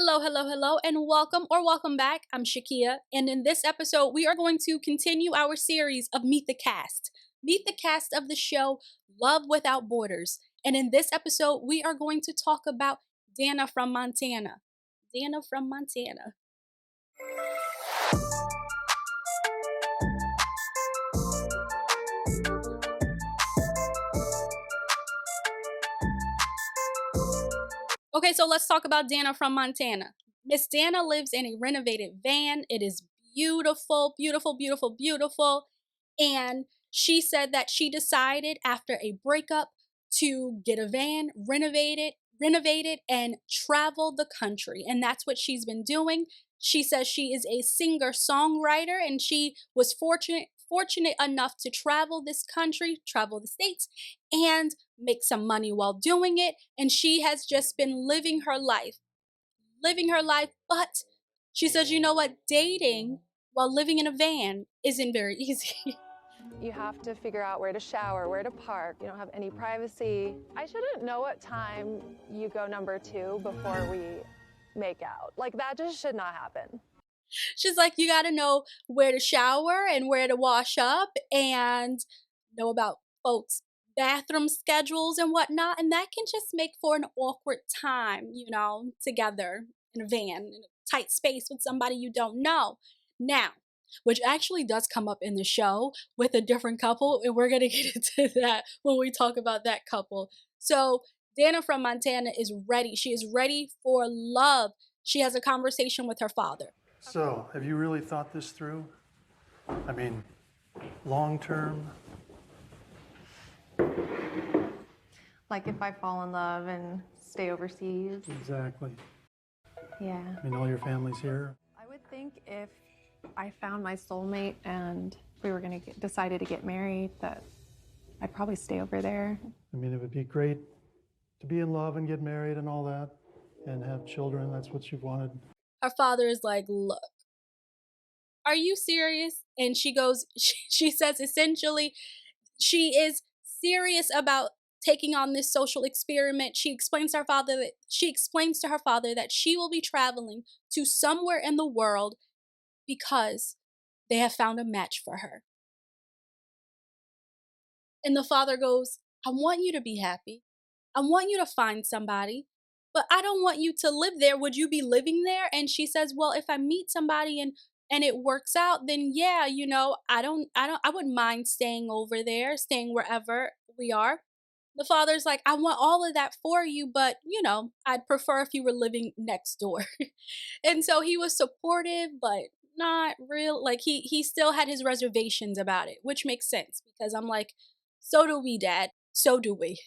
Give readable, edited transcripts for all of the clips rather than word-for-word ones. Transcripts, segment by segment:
Hello, hello, hello, and welcome or welcome back. I'm Shakia, and in this episode, we are going to continue our series of Meet the Cast. Meet the cast of the show Love Without Borders. And in this episode, we are going to talk about Danna from Montana. Danna from Montana. Okay, so let's talk about Danna from Montana. Miss Danna lives in a renovated van. It is beautiful, beautiful, beautiful, beautiful. And she said that she decided after a breakup to get a van, renovate it, and travel the country. And that's what she's been doing. She says she is a singer-songwriter and she was fortunate enough to travel this country, travel the states, and make some money while doing it. And she has just been living her life. But she says, you know what? Dating while living in a van isn't very easy. You have to figure out where to shower, where to park. You don't have any privacy. I shouldn't know what time you go number 2 before we make out. Like, that just should not happen. She's like, you got to know where to shower and where to wash up and know about folks' bathroom schedules and whatnot. And that can just make for an awkward time, together in a van, in a tight space with somebody you don't know. Now, which actually does come up in the show with a different couple, and we're going to get into that when we talk about that couple. So, Danna from Montana is ready. She is ready for love. She has a conversation with her father. So, have you really thought this through? I mean, long term? Like if I fall in love and stay overseas. Exactly. Yeah. I mean, all your family's here. I would think if I found my soulmate and we were going to decided to get married, that I'd probably stay over there. I mean, it would be great to be in love and get married and all that and have children. That's what you've wanted. Her father is like, look, are you serious? And she goes, she says essentially, she is serious about taking on this social experiment. She explains to her father that she will be traveling to somewhere in the world because they have found a match for her. And the father goes, I want you to be happy. I want you to find somebody, but I don't want you to live there. Would you be living there? And she says, well, if I meet somebody and it works out, then yeah, I wouldn't mind staying over there, staying wherever we are. The father's like, I want all of that for you, but I'd prefer if you were living next door. And so he was supportive, but not real. Like he still had his reservations about it, which makes sense because I'm like, so do we, Dad. So do we.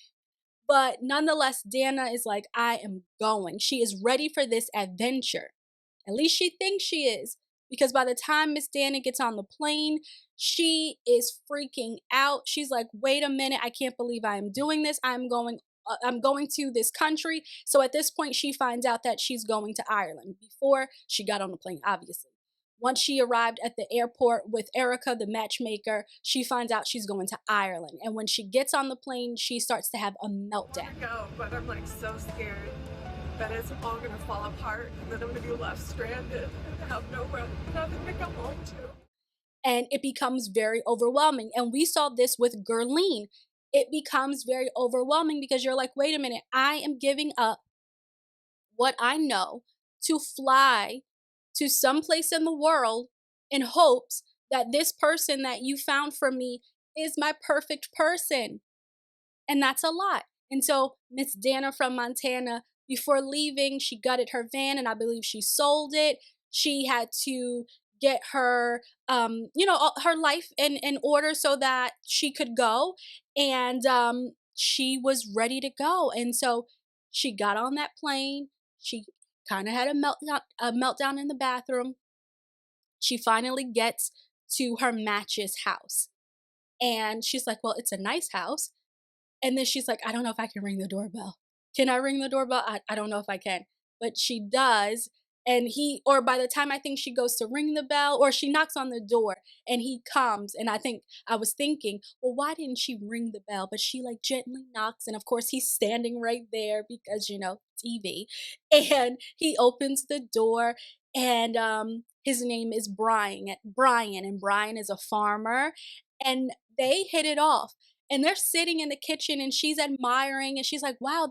But nonetheless, Danna is like, I am going. She is ready for this adventure. At least she thinks she is. Because by the time Miss Danna gets on the plane, she is freaking out. She's like, wait a minute, I can't believe I am doing this. I'm going to this country. So at this point, she finds out that she's going to Ireland before she got on the plane, obviously. Once she arrived at the airport with Erica, the matchmaker, she finds out she's going to Ireland. And when she gets on the plane, she starts to have a meltdown. I go, but I'm like so scared that it's all gonna fall apart and then I'm gonna be left stranded and have nothing to come home to. And it becomes very overwhelming. And we saw this with Gurleen. It becomes very overwhelming because you're like, wait a minute, I am giving up what I know to fly to some place in the world in hopes that this person that you found for me is my perfect person. And that's a lot. And so Miss Danna from Montana, before leaving, she gutted her van and I believe she sold it. She had to get her, her life in order so that she could go. And she was ready to go. And so she got on that plane. She kind of had a meltdown in the bathroom. She finally gets to her match's house. And she's like, well, it's a nice house. And then she's like, I don't know if I can ring the doorbell. Can I ring the doorbell? I don't know if I can. But she does. And or by the time I think she goes to ring the bell, or she knocks on the door and he comes. And I was thinking, well, why didn't she ring the bell? But she like gently knocks. And of course, he's standing right there because, TV. And he opens the door, and his name is Brian, and Brian is a farmer. And they hit it off. And they're sitting in the kitchen, and she's admiring, and she's like, wow,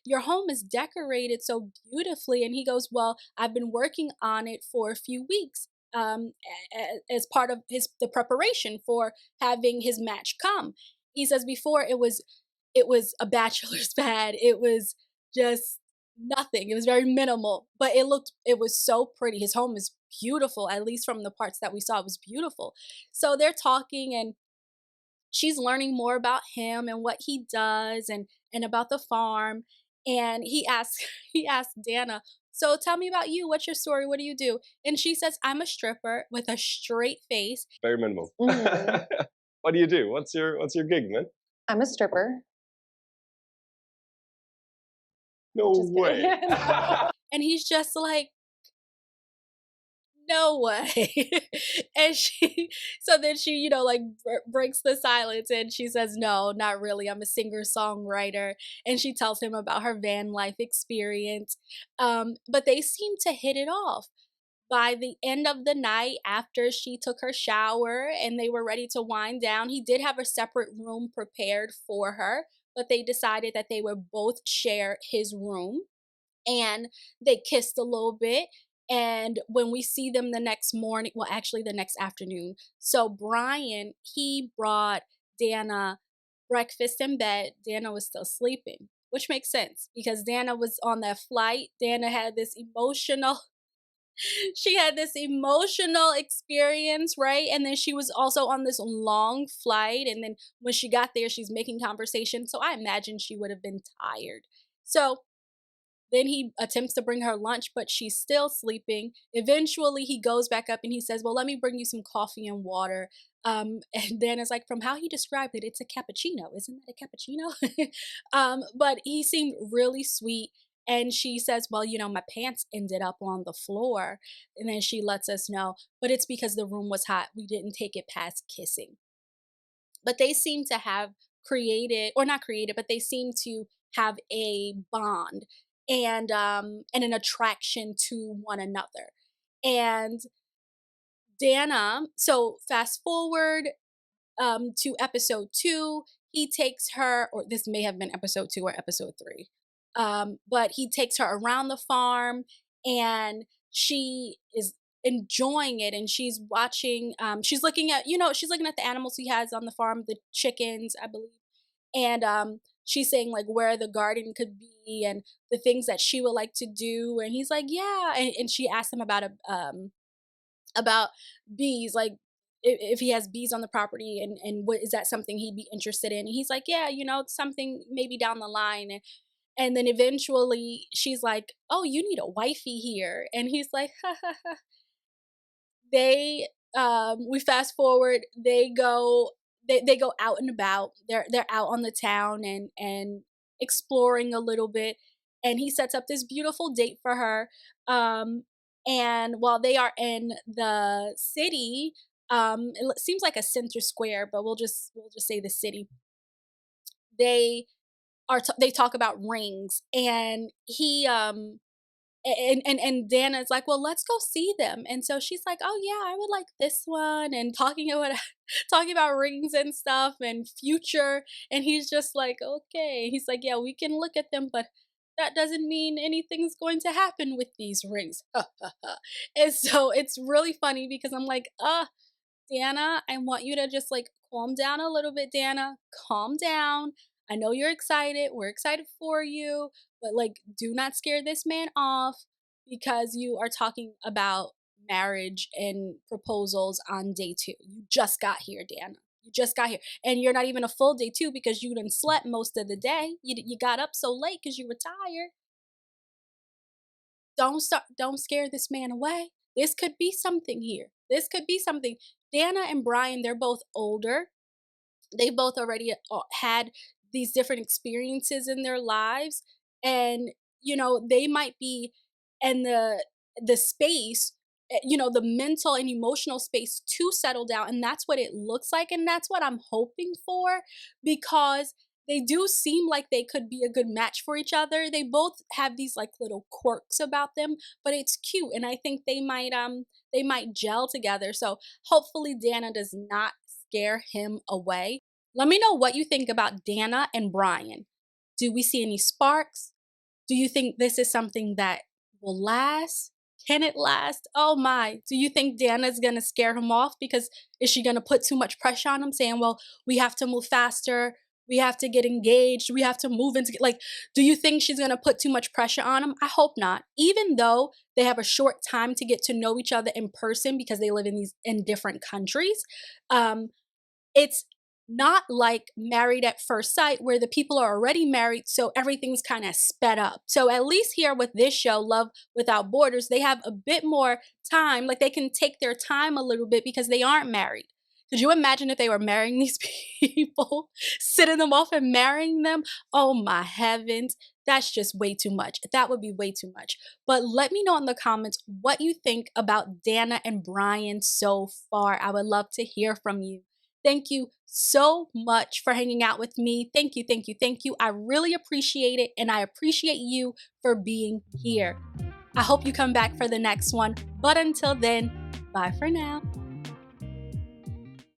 your home is decorated so beautifully. And he goes, well, I've been working on it for a few weeks, as part of the preparation for having his match come. He says before it was a bachelor's pad. It was just nothing. It was very minimal, but it was so pretty. His home is beautiful, at least from the parts that we saw, it was beautiful. So they're talking, and she's learning more about him and what he does, and about the farm. And he asks he asks Danna, so tell me about you. What's your story? What do you do? And she says, I'm a stripper, with a straight face. Very minimal. Mhm. What do you do? What's your gig, man? I'm a stripper. No Just way. kidding. No. And he's just like, no way. And so then she, like breaks the silence, and she says, no, not really. I'm a singer songwriter. And she tells him about her van life experience. But they seem to hit it off. By the end of the night, after she took her shower and they were ready to wind down, he did have a separate room prepared for her, but they decided that they would both share his room. And they kissed a little bit. And when we see them the next morning, well, actually the next afternoon, so Brian, he brought Danna breakfast in bed. Danna was still sleeping, which makes sense because Danna was on that flight. Danna had this emotional she had this emotional experience, right? And then she was also on this long flight. And then when she got there, she's making conversation. So I imagine she would have been tired. So then he attempts to bring her lunch, but she's still sleeping. Eventually, he goes back up and he says, well, let me bring you some coffee and water. And then it's like, from how he described it, it's a cappuccino. Isn't that a cappuccino? But he seemed really sweet. And she says, well, my pants ended up on the floor. And then she lets us know, but it's because the room was hot. We didn't take it past kissing. But they seem to have created, or not created, but they seem to have a bond, and an attraction to one another. And Danna, so fast forward to episode 2, he takes her, or this may have been episode 2 or episode 3, but he takes her around the farm, and she is enjoying it, and she's watching, she's looking at, she's looking at the animals he has on the farm, the chickens, I believe. And she's saying like where the garden could be and the things that she would like to do. And he's like, yeah. And she asked him about bees, like if he has bees on the property, and what is that something he'd be interested in. And he's like, yeah, it's something maybe down the line. And then eventually she's like, oh, you need a wifey here. And he's like, ha ha ha. They we fast forward, they go out and about. They're out on the town, and exploring a little bit. And he sets up this beautiful date for her. And while they are in the city, seems like a center square, but we'll just say the city. They they talk about rings, and he and Danna's like, well, let's go see them. And so she's like, oh yeah, I would like this one, and talking about talking about rings and stuff and future. And he's just like, okay. He's like, yeah, we can look at them, but that doesn't mean anything's going to happen with these rings. And so it's really funny because I'm like, Danna, I want you to just like calm down a little bit, Danna. Calm down. I know you're excited. We're excited for you, but like, do not scare this man off because you are talking about marriage and proposals on day 2. You just got here, Danna. You just got here. And you're not even a full day 2 because you didn't slept most of the day. You got up so late because you were tired. Don't scare this man away. This could be something here. This could be something. Danna and Brian, they're both older. They both already had these different experiences in their lives. And they might be in the space, the mental and emotional space to settle down. And that's what it looks like. And that's what I'm hoping for, because they do seem like they could be a good match for each other. They both have these like little quirks about them, but it's cute. And I think they might gel together. So hopefully Danna does not scare him away. Let me know what you think about Danna and Brian. Do we see any sparks? Do you think this is something that will last? Can it last? Oh my. Do you think Danna's gonna scare him off? Because is she gonna put too much pressure on him, saying, well, we have to move faster, we have to get engaged, we have to move into, like, do you think she's gonna put too much pressure on him? I hope not. Even though they have a short time to get to know each other in person because they live in different countries. It's not like Married at First Sight where the people are already married, so everything's kind of sped up. So at least here with this show, Love Without Borders, they have a bit more time. Like they can take their time a little bit because they aren't married. Could you imagine if they were marrying these people, sitting them off and marrying them? Oh my heavens. That's just way too much. That would be way too much. But let me know in the comments what you think about Danna and Brian so far. I would love to hear from you. Thank you so much for hanging out with me. Thank you, thank you, thank you. I really appreciate it, and I appreciate you for being here. I hope you come back for the next one. But until then, bye for now.